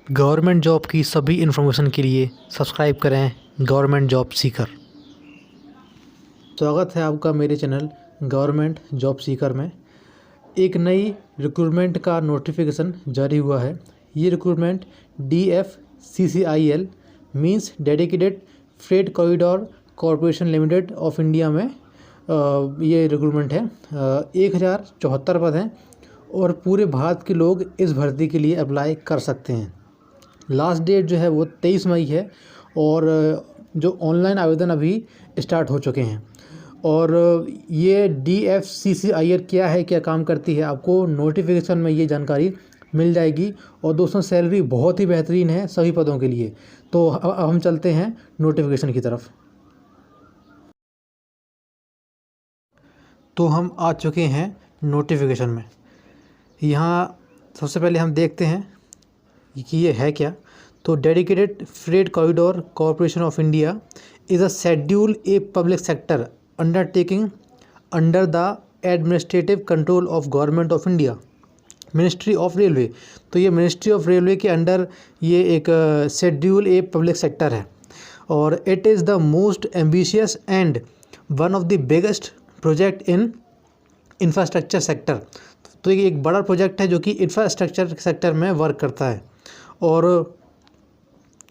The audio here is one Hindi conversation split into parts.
गवर्नमेंट जॉब की सभी इन्फॉर्मेशन के लिए सब्सक्राइब करें गवर्नमेंट जॉब सीकर। स्वागत है आपका मेरे चैनल गवर्नमेंट जॉब सीकर में। एक नई रिक्रूटमेंट का नोटिफिकेशन जारी हुआ है। ये recruitment DFCCIL means dedicated freight corridor corporation limited of India में ये रिक्रूटमेंट है। 1074 पद हैं और पूरे भारत के लोग इस भर्ती के लिए अप्लाई कर सकते हैं। लास्ट डेट जो है वो 23 मई है और जो ऑनलाइन आवेदन अभी स्टार्ट हो चुके हैं। और ये DFCCIL क्या है, क्या काम करती है, आपको नोटिफिकेशन में ये जानकारी मिल जाएगी। और दोस्तों सैलरी बहुत ही बेहतरीन है सभी पदों के लिए। तो अब हम चलते हैं नोटिफिकेशन की तरफ। तो हम आ चुके हैं नोटिफिकेशन में। यहाँ सबसे पहले हम देखते हैं कि ये है क्या। तो dedicated freight corridor corporation of India is a schedule a public sector undertaking under the administrative control of government of India ministry of railway. तो ये मिनिस्ट्री ऑफ रेलवे के अंडर ये एक शेड्यूल ए पब्लिक सेक्टर है और it is the most ambitious and one of the biggest project in infrastructure sector. तो ये एक बड़ा प्रोजेक्ट है जो कि इंफ्रास्ट्रक्चर सेक्टर में वर्क करता है। और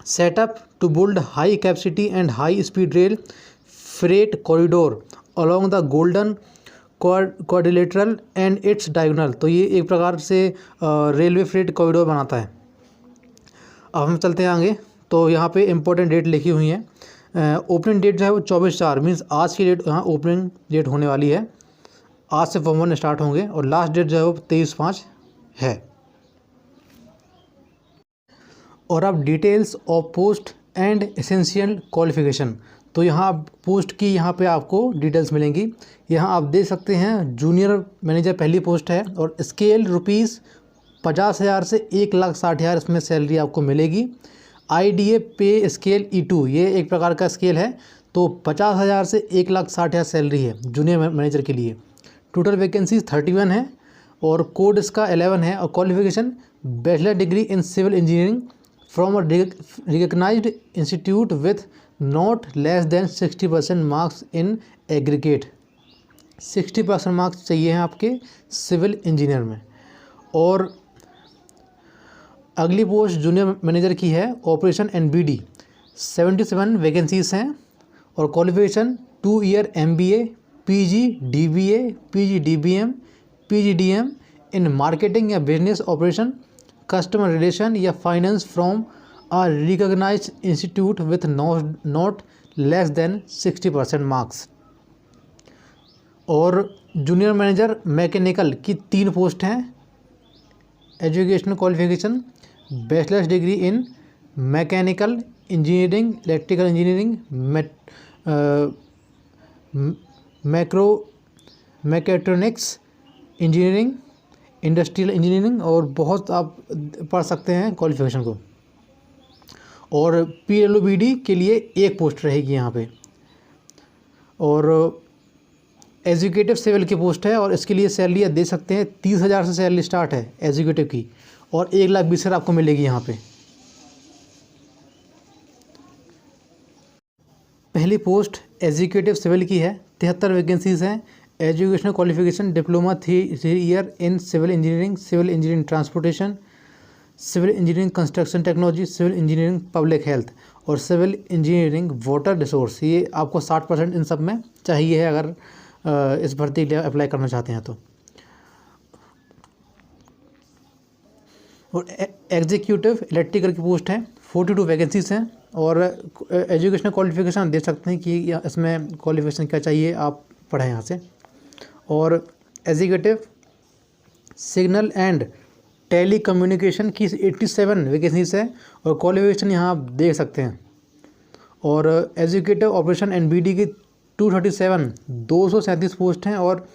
setup to build high capacity and high speed rail freight corridor along the golden quadrilateral and its diagonal. तो ये एक प्रकार से रेलवे फ्रेट कॉरिडोर बनाता है। अब हम चलते हैं आगे। तो यहाँ पे इम्पोर्टेंट डेट लिखी हुई है। ओपनिंग डेट जो है वो 24/4 मीन्स आज की डेट यहाँ ओपनिंग डेट होने वाली है। आज से फॉर्म 1 स्टार्ट होंगे और लास्ट डेट जो है वो 23/5 है। और अब details of post and essential qualification. तो यहाँ पोस्ट की यहाँ पे आपको डिटेल्स मिलेंगी। यहाँ आप देख सकते हैं जूनियर मैनेजर पहली पोस्ट है और स्केल ₹50,000 से 1,60,000 इसमें सैलरी आपको मिलेगी। IDA पे स्केल E2 ये एक प्रकार का स्केल है। तो 50,000 से 1,60,000 सैलरी है जूनियर मैनेजर के लिए। टोटल वैकेंसीज 31 है और कोड इसका 11 है। और qualification bachelor degree in civil engineering from a recognised institute with not less than 60% marks in aggregate. 60% marks चाहिए हैं आपके सिविल इंजीनियर में। और अगली पोस्ट जूनियर मैनेजर की है ऑपरेशन NBD। 77 वैकेंसीज हैं और qualification 2 year MBA PG DBA PG DBM PG DM in marketing या बिजनेस ऑपरेशन कस्टमर रिलेशन या finance from a recognised institute with not less than 60% marks. और जूनियर मैनेजर मैकेनिकल की 3 पोस्ट हैं। Educational qualification bachelor's degree in mechanical engineering electrical engineering mechatronics engineering industrial engineering और बहुत आप पढ़ सकते हैं क्वालिफिकेशन को। और PWD के लिए 1 पोस्ट रहेगी यहाँ पे। और एजुकेटिव सिविल की पोस्ट है और इसके लिए सैलरी आप दे सकते हैं 30,000 से सैलरी स्टार्ट है एजुकेटिव की और 1,20,000 आपको मिलेगी यहाँ पे। पहली पोस्ट एजुकेटिव सिविल की है। 73 वैकेंसीज हैं। Educational qualification diploma 3 year in civil engineering transportation civil engineering construction technology civil engineering public health और सिविल इंजीनियरिंग वाटर रिसोर्स। ये आपको 60% इन सब में चाहिए है अगर इस भर्ती के लिए अप्लाई करना चाहते हैं तो। और एग्जीक्यूटिव इलेक्ट्रिकल की पोस्ट है। 42 वैकेंसीज हैं और एजुकेशनल क्वालिफिकेशन देख सकते हैं कि इसमें क्वालिफिकेशन क्या चाहिए, आप पढ़ें यहाँ से। और executive signal and telecommunication की 87 वैकेंसीज है और क्वालिफिकेशन यहाँ आप देख सकते हैं। और एजुकेटिव ऑपरेशन NBD की 237 पोस्ट हैं और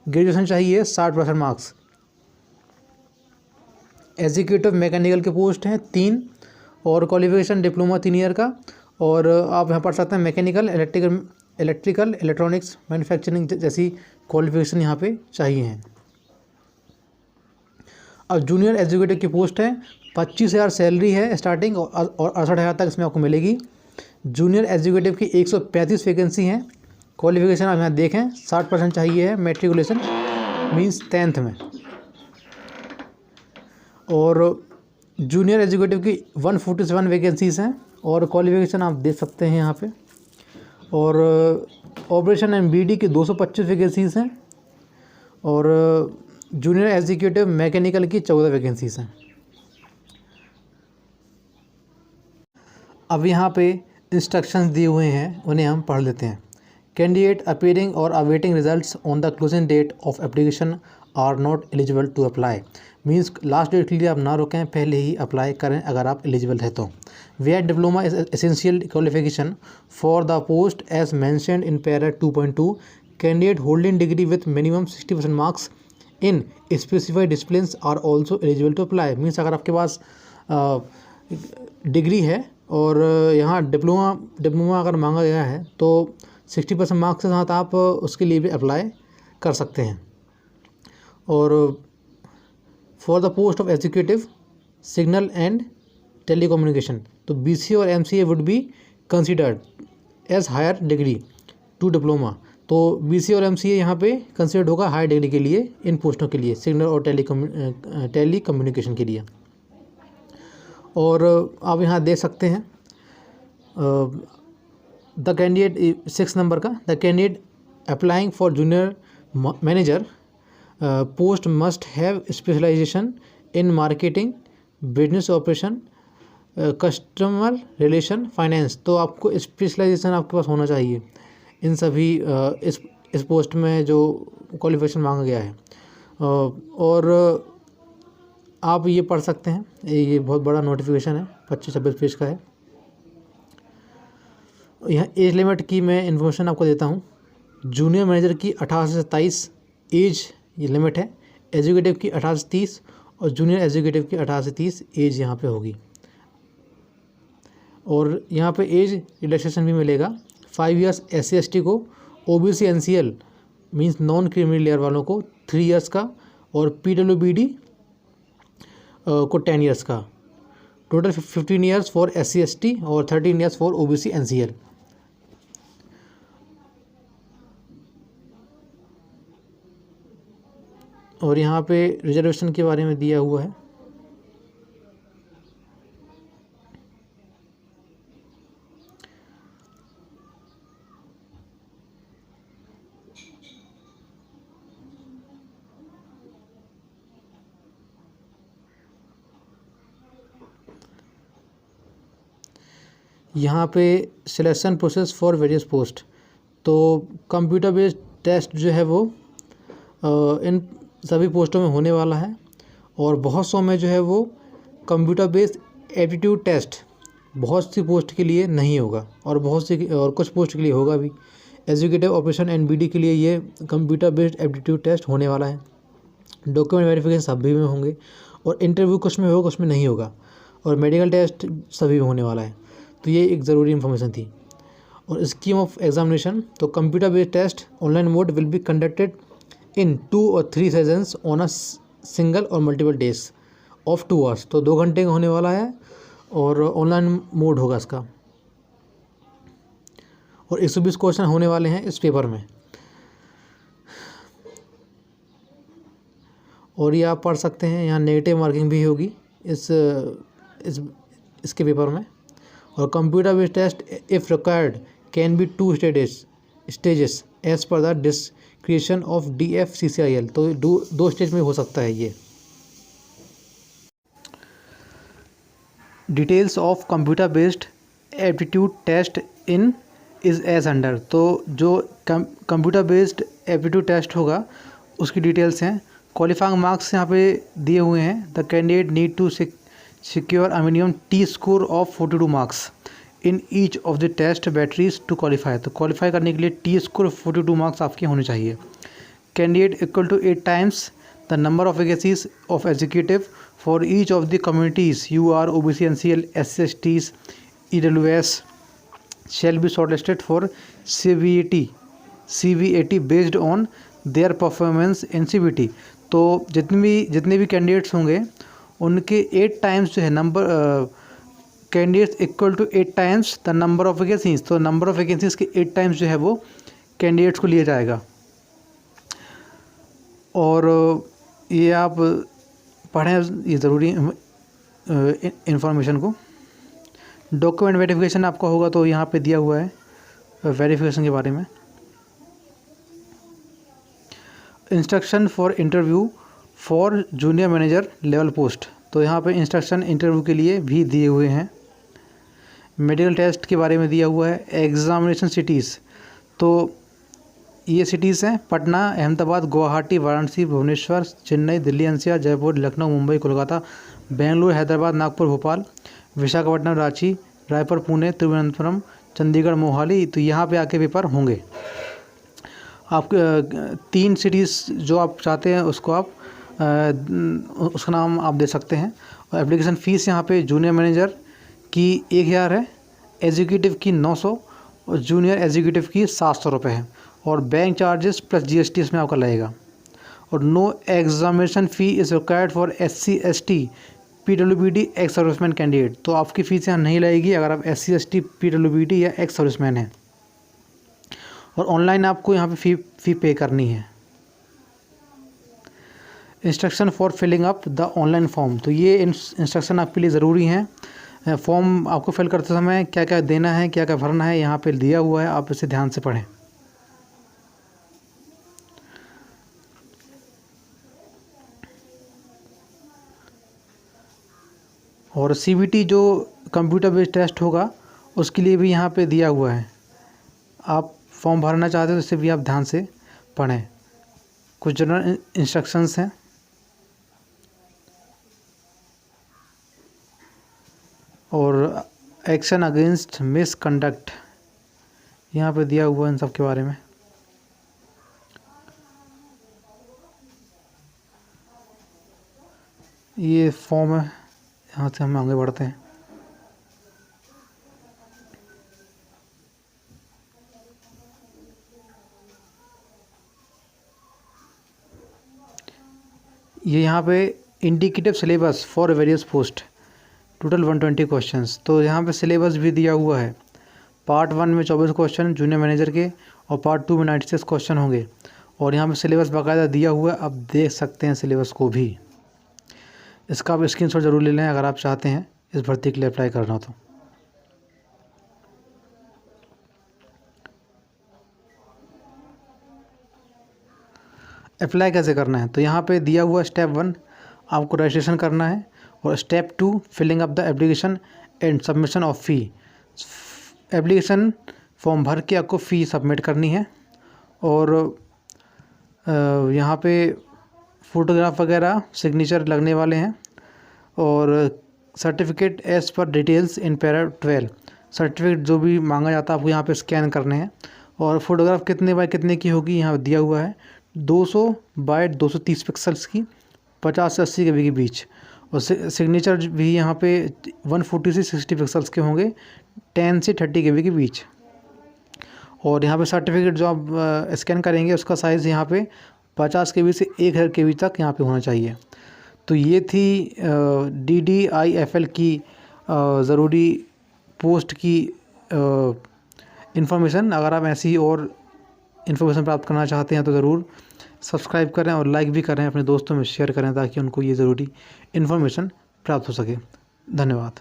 ग्रेजुएशन चाहिए 60% मार्क्स। एजुकेटिव मैकेनिकल के पोस्ट हैं 3 और क्वालिफिकेशन डिप्लोमा 3 ईयर का। और आप यहाँ पढ़ सकते हैं मैकेनिकल इलेक्ट्रिकल इलेक्ट्रॉनिक्स मैन्युफैक्चरिंग जैसी क्वालिफिकेशन यहाँ पे चाहिए हैं। अब जूनियर एजुकेटिव की पोस्ट है 25,000 सैलरी है स्टार्टिंग और 68,000 तक इसमें आपको मिलेगी। जूनियर एग्जीक्यूटिव की 135 वैकेंसी हैं। क्वालिफिकेशन आप यहाँ देखें 60% चाहिए है, मैट्रिकुलेशन मीन्स 10th में। और जूनियर एग्जीक्यूटिव की 147 वैकेंसीज़ हैं और क्वालिफिकेशन आप देख सकते हैं यहाँ पे। और ऑपरेशन एंड बीडी की 225 वैकेंसीज़ हैं और जूनियर एग्जीक्यूटिव मैकेनिकल की 14 वैकेंसीज़ हैं। अब यहाँ पे इंस्ट्रक्शंस दिए हुए हैं, उन्हें हम पढ़ लेते हैं। कैंडिडेट अपीयरिंग और awaiting results on the closing date of application are not eligible to apply. Means last date के लिए आप ना रुकें, पहले ही अप्लाई करें अगर आप एलिजिबल है तो। Where diploma is essential qualification for the post as mentioned in para 2.2। Candidate holding degree with minimum 60% marks in specified disciplines are also eligible to apply. Means अगर आपके पास डिग्री है और यहाँ डिप्लोमा अगर मांगा गया है तो 60% मार्क्स के साथ आप उसके लिए भी अप्लाई कर सकते हैं। और for the post of executive signal and telecommunication, तो BCA और MCA would be considered as higher degree to diploma. तो BCA और MCA यहाँ पे कंसिडर्ड होगा हायर डिग्री के लिए, इन पोस्टों के लिए, सिग्नल और टेलीकम्युनिकेशन के लिए। और आप यहाँ देख सकते हैं द कैंडिडेट 6 नंबर का, the candidate applying for junior manager post must have specialisation in marketing, business operation, customer relation, finance. तो आपको स्पेशलाइजेशन आपके पास होना चाहिए इन सभी इस पोस्ट में जो क्वालिफिकेशन मांगा गया है। और आप ये पढ़ सकते हैं, ये बहुत बड़ा नोटिफिकेशन है, 25-26 पेज का है। यहाँ एज लिमिट की मैं इन्फॉर्मेशन आपको देता हूँ। जूनियर मैनेजर की 18 से 27 एज ये लिमिट है, एग्जीक्यूटिव की 18 से 30 और जूनियर एग्जीक्यूटिव की 18 से 30 एज यहाँ पे होगी। और यहाँ पे एज रिलैक्सेशन भी मिलेगा 5 इयर्स SC/ST को, OBC NCL means non creamy layer वालों को 3 इयर्स का और PWBD को 10 इयर्स का। टोटल 15 इयर्स फॉर SC/ST और 13 इयर्स फॉर OBC NCL। और यहाँ पे रिजर्वेशन के बारे में दिया हुआ है। यहाँ पे selection process for various post, तो कंप्यूटर बेस्ड टेस्ट जो है वो इन सभी पोस्टों में होने वाला है। और बहुत सौ में जो है वो कंप्यूटर बेस्ड एप्टीट्यूड टेस्ट बहुत सी पोस्ट के लिए नहीं होगा और कुछ पोस्ट के लिए होगा भी। एग्जीक्यूटिव ऑपरेशन एंड BD के लिए ये कंप्यूटर बेस्ड एप्टीट्यूड टेस्ट होने वाला है। डॉक्यूमेंट वेरिफिकेशन सभी में होंगे और इंटरव्यू कुछ में होगा कुछ में नहीं होगा, और मेडिकल टेस्ट सभी में होने वाला है। तो ये एक ज़रूरी इन्फॉर्मेशन थी। और स्कीम ऑफ एग्जामिनेशन, तो computer based test online mode will be conducted in 2 और 3 सेशंस ऑन अ सिंगल और मल्टीपल डेज ऑफ 2 आवर्स। तो 2 घंटे का होने वाला है और ऑनलाइन मोड होगा इसका। और 120 क्वेश्चन होने वाले हैं इस पेपर में। और ये आप पढ़ सकते हैं, यहाँ नेगेटिव मार्किंग भी होगी इसके पेपर में। और computer based test if required can be 2 stages as per the description of DFCCIL। तो 2 स्टेज में हो सकता है ये। Details of computer based aptitude test in is as under. तो जो कंप्यूटर बेस्ड एप्टीट्यूड टेस्ट होगा उसकी डिटेल्स हैं। क्वालिफाइंग मार्क्स यहाँ पे दिए हुए हैं। The candidate need to secure a minimum T score of 42 marks in each of the test batteries to qualify. तो क्वालिफाई करने के लिए T स्कोर 42 मार्क्स आपके होने चाहिए। Candidate equal to 8 times the number of vacancies of executive for each of the communities UR, OBC, NCL, SC/STs, EWS shall be shortlisted for CVAT based on their performance in CVT। तो जितने भी कैंडिडेट्स होंगे उनके 8 टाइम्स जो है number candidates equal to 8 times the number of vacancies. तो नंबर ऑफ वैकेंसीज के 8 टाइम्स जो है वो कैंडिडेट्स को लिया जाएगा। और ये आप पढ़ें, ये ज़रूरी इंफॉर्मेशन को। डॉक्यूमेंट वेरिफिकेशन आपका होगा तो यहाँ पे दिया हुआ है वेरिफिकेशन के बारे में। Instruction for interview for junior manager level post. तो यहाँ पे इंस्ट्रक्शन इंटरव्यू के लिए भी दिए हुए हैं। मेडिकल टेस्ट के बारे में दिया हुआ है। एग्ज़ामिनेशन सिटीज़, तो ये सिटीज़ हैं पटना, अहमदाबाद, गुवाहाटी, वाराणसी, भुवनेश्वर, चेन्नई, दिल्ली एनसीआर, जयपुर, लखनऊ, मुंबई, कोलकाता, बेंगलुरु, हैदराबाद, नागपुर, भोपाल, विशाखापट्टनम, रांची, रायपुर, पुणे, तिरुवनंतपुरम, चंडीगढ़, मोहाली। तो यहाँ पे आके पेपर होंगे। आप 3 सिटीज़ जो आप चाहते हैं उसको आप उसका नाम आप दे सकते हैं। और एप्लीकेशन फ़ीस यहाँ पे जूनियर मैनेजर की 1000 है, एग्जीक्यूटिव की 900 और जूनियर एग्जीक्यूटिव की 700 रुपये है। और बैंक चार्जेस प्लस GST इसमें आपका लगेगा। और no examination fee is required for SC ST PWD ex serviceman candidate. तो आपकी फ़ीस यहाँ नहीं लगेगी अगर आप SC ST PWD या एक्स सर्विसमैन हैं। और ऑनलाइन आपको यहाँ पे फ़ी पे करनी है। Instruction for filling up the online form, तो ये इंस्ट्रक्शन आपके लिए ज़रूरी हैं। फॉर्म आपको फिल करते समय क्या क्या देना है, क्या क्या भरना है, यहाँ पे दिया हुआ है, आप इसे ध्यान से पढ़ें। और CBT जो कंप्यूटर बेस्ड टेस्ट होगा उसके लिए भी यहाँ पे दिया हुआ है। आप फॉर्म भरना चाहते हो तो इसे भी आप ध्यान से पढ़ें। कुछ जनरल इंस्ट्रक्शंस हैं। और एक्शन अगेंस्ट मिसकंडक्ट यहाँ पे दिया हुआ है इन सब के बारे में। ये फॉर्म है, यहाँ से हम आगे बढ़ते हैं। ये यहाँ पे indicative syllabus for various post, total 120 questions. तो यहाँ पे सिलेबस भी दिया हुआ है। पार्ट 1 में 24 क्वेश्चन जूनियर मैनेजर के और पार्ट 2 में 96 क्वेश्चन होंगे। और यहाँ पे सिलेबस बाकायदा दिया हुआ है, आप देख सकते हैं सिलेबस को भी। इसका आप स्क्रीनशॉट ज़रूर ले लें अगर आप चाहते हैं इस भर्ती के लिए अप्लाई करना हो तो। अप्लाई कैसे करना है, तो यहाँ पे दिया हुआ स्टेप 1 आपको रजिस्ट्रेशन करना है। और step 2 filling up the application and submission of fee. Application form भर के आपको फ़ी सबमिट करनी है। और यहाँ पे फ़ोटोग्राफ वगैरह सिग्नेचर लगने वाले हैं। और certificate as per details in para 12, certificate जो भी मांगा जाता है आपको यहाँ पे स्कैन करने हैं। और फोटोग्राफ कितने बाय कितने की होगी यहाँ दिया हुआ है, 200 बाय 230 पिक्सल्स की, 50 से 80 के बीच। और सिग्नेचर भी यहाँ पे 140 से 60 पिक्सल्स के होंगे, 10 से 30 के बीच। और यहाँ पे सर्टिफिकेट जो आप स्कैन करेंगे उसका साइज़ यहाँ पे 50 KB से 1000 KB तक यहाँ पे होना चाहिए। तो ये थी DDIFL की ज़रूरी पोस्ट की इन्फॉर्मेशन। अगर आप ऐसी और इन्फॉर्मेशन प्राप्त करना चाहते हैं तो ज़रूर सब्सक्राइब करें और लाइक भी करें, अपने दोस्तों में शेयर करें ताकि उनको ये ज़रूरी इन्फॉर्मेशन प्राप्त हो सके। धन्यवाद।